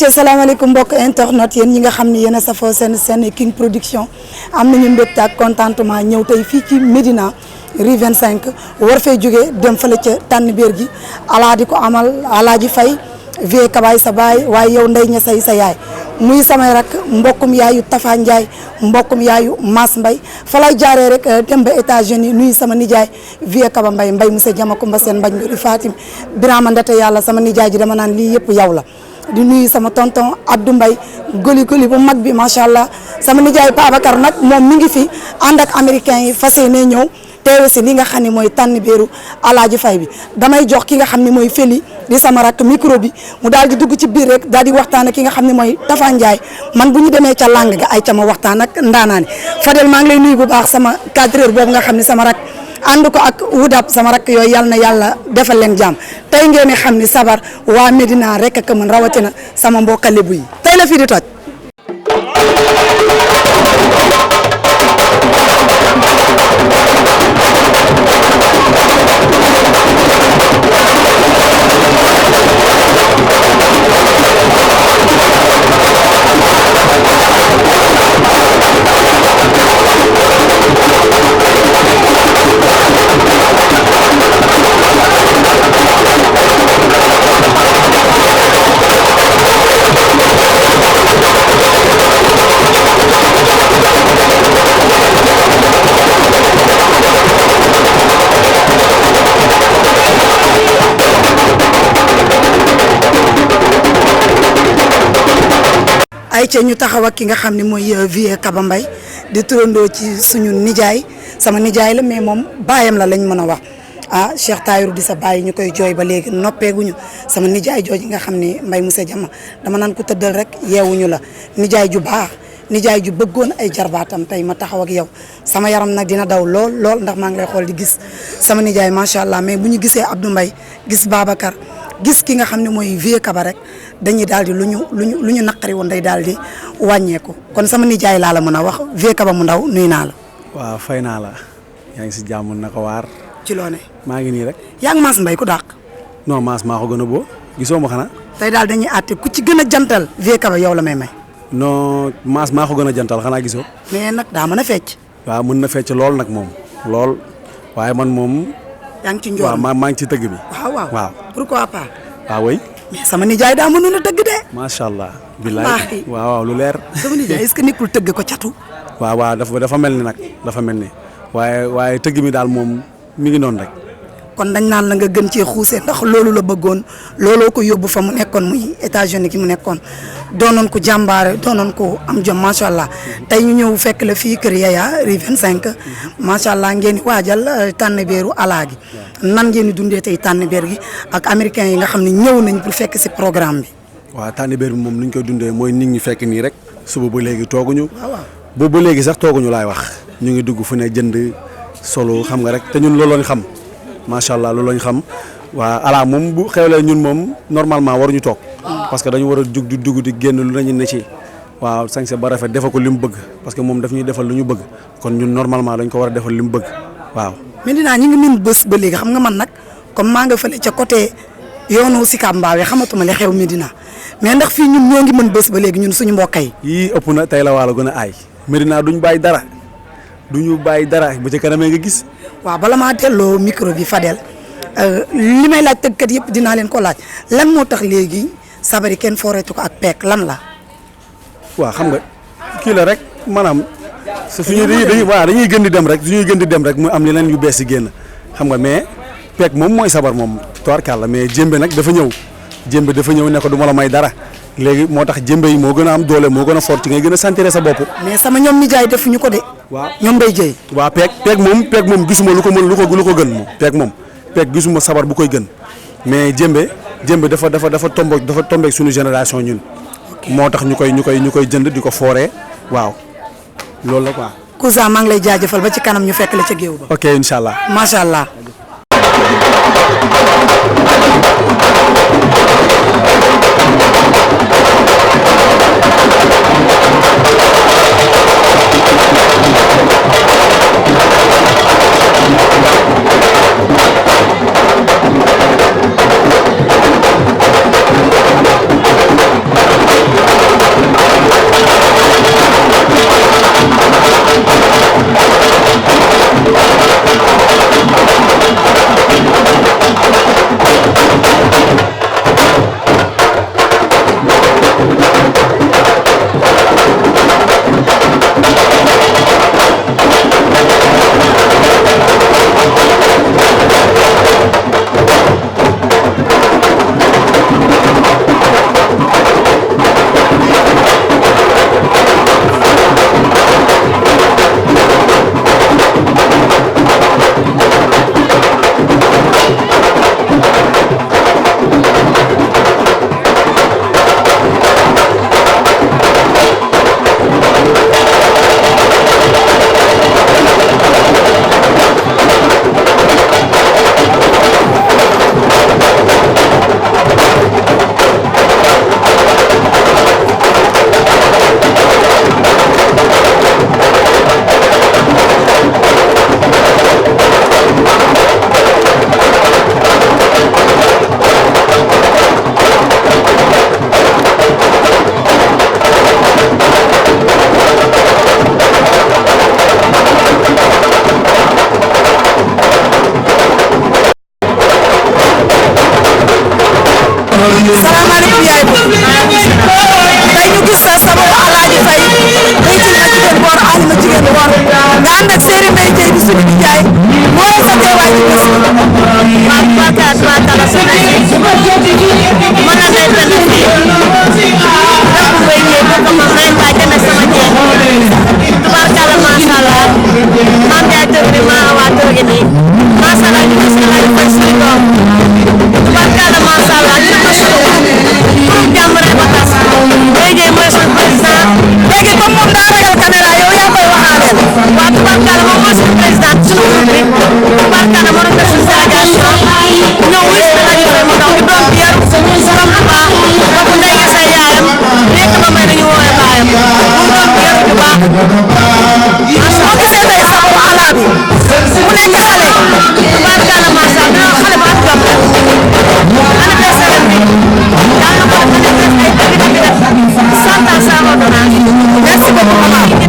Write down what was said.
ayca salaamaaleykum mbokk internet yéen ñi nga xam ni yéen a safoo seen King Production am nañu mbégte ak contentement ñëw tey fii ci Médina rue 25 war fee jógee dem fële ca tànn béer gi alaa di ko amal Alaaji Fay vie kabaay sa baay waaye yow ndey ña say sa yaay muy samay rak mbokkum yaayu Tafa Ndiaye mbokkum yaayu Mass Mbaye fa lay jaaree rek dem ba États-Unis nuyu sama nijaay vie kaba Mbaye monsieur Jama Kumba seen mbañ mbiri Fatim Birama Ndate yàlla sama nijaay ji dama naan lii yëpp yow la di nuyu sama tonton Abdou Mbaye goli bu mag bi macha allah sama nijaay Babacar nag moom mi ngi fi ànd ak américain yi fas yéene ñëw teewe si li nga xam ne mooy tànn béeru Alaaji Fay bi damay jox ki nga xam ne mooy Feli di sama rakk micro bi mu daal di dugg ci biir rek daal di waxtaan ak ki nga xam ne mooy Tafa Ndiaye man bu ñu demee ca lang ga ay ca ma waxtaan ak ndaanaani Fadel maa ngi lay nuyu bu baax sama cadreur boobu nga xam ne sama rakk ànd ko ak wudab sama rakk yooyu yàlla na yàlla defal leen jàmm tey ngeen xam ni sabar waa Médina rek ak mën rawatina sama mbokk Lebu yi tey la fii di toj. ay ca ñu taxaw ak ki nga xam ne mooy vie Kaba Mbaye di turandoo ci suñu nijaay sama nijaay la mais moom baayam la lañ mën a wax ah Cheikh Tayrou di sa baay ñu koy jooy ba léegi noppeeguñu sama nijaay jooju nga xam ne Mbaye monsieur Jama dama naan ko tëddal rek yeewuñu la nijaay ju baax nijaay ju bëggoon ay jarbaatam tey ma taxaw ak yow sama yaram nag dina daw lool ndax maa ngi lay xool di gis sama nijaay macha allah mais bu ñu gisee Abdou Mbaye gis Babacar gis ki nga xam ne mooy vie Kaba rek dañuy daal di lu ñu naqari woon day daal di wàññeeku kon sama nijaay laa la mën a wax vie Kaba mu ndaw nuyu naa la. waaw fay naa la yaa ngi si jàmm na ko waar. ci loo ne. maa ngi nii rek. yaa ngi Mass Mbaye ku dàq. non Mass maa ko gën a boo gisoo ma xanaa. tey daal dañuy àtte ku ci gën a jantal vie Kaba yow la may may. non Mass maa ko gën a jantal xanaa gisoo. mais nag daa mën a fecc. waaw mën na fecc lool nag moom lool waaye man moom. yaa ngi ci njool waaw maa ngi ci tëgg bi. waaw pourquoi pas. waaw oui. mais sama nijaay daa mënoon a tëgg de. macha allah. bilaay waaw lu leer. sama nijaay est-ce que nekkul tëgg ko catu. waaw dafa mel ni nag dafa mel ni waaye tëgg mi daal moom mi ngi noonu rek. kon dañ naan la nga gën cee xuusee ndax loolu la bëggoon looloo ko yóbbu fa mu nekkoon muy États-Unis ki mu nekkoon doonoon ko jàmbaare doonoon ko am jom macha allah tey ñu ñëw fekk la fii kër Yaya rue 25 macha allah ngeen di waajal tànn béeru alaa gi nan ngeen di dundee tey tànn béer gi ak américains yi nga xam ne ñëw nañ pour fekk si programme bi. waaw tànn béer bi moom ni ñu koy dundee mooy nit ñi fekk nii rek suba ba léegi tooguñu. waaw boobu ba léegi sax tooguñu laay wax ñu ngi dugg fu ne jënd solo xam nga rek te ñun looloo ñu xam. macha allah loolu lañ xam waa ala moom bu xewlee ñun moom normalement waruñu toog parce que dañu war a jug di dugg di génn lu nañu ne ci waaw sañse ba rafet defa ko li mu bëgg parce que moom daf ñuy defal lu ñu bëgg kon ñun normalement dañ ko war a defal li mu bëgg waaw. Médina ñi ngi min bés ba léegi xam nga man nag comme maa nga fële ca côté yoonu Sicap Mbao xamatuma li xew Médina mais ndax fii ñun ñoo ngi mën bés ba léegi ñun suñu mbokk yi. yii ëpp na tey la waalo gën a aay Médina duñ bàyyi dara ba ci kanamee nga gis. waaw bala maa delloo micro bi Fadel li may laaj tëggkat yëpp dinaa leen ko laaj lan moo tax léegi sabari kenn fooreetu ko ak peek lan la. waaw xam nga kii la rek maanaam suñu dañuy gën di dem rek suñuy gën di dem rek mu am leneen yu bees yi génn xam nga mais peek moom mooy sabar moom tubaarkàlla mais jémbe nag dafa ñëw ne ko du ma la may dara léegi moo tax jémbe yi moo gën a am doole moo gën a fort ci ngay gën a sentir sa bopp. mais sama ñoom nijaay defuñu ko de. waaw ñoom Mbaye Dieye. waaw peeg moom gisuma lu ko gën moom peeg gisuma sabar bu koy gën mais jémbe dafa tombeek suñu génération ñun. moo tax ñu koy jënd di ko fooree waaw loolu la quoi. Kousa maa ngi lay jaajëfal ba ci kanam ñu fekk la ca géew ba. ok incha allah macha allah. yaayam mu doon yar ju baax soo gisee tey sax xalaa bi mu nekk xale tubaarkalla macha Allah xale bu am jom la anniversaire bi yàlla na ko def ay dëgg-dëgg 100 ans merci beaucoup maman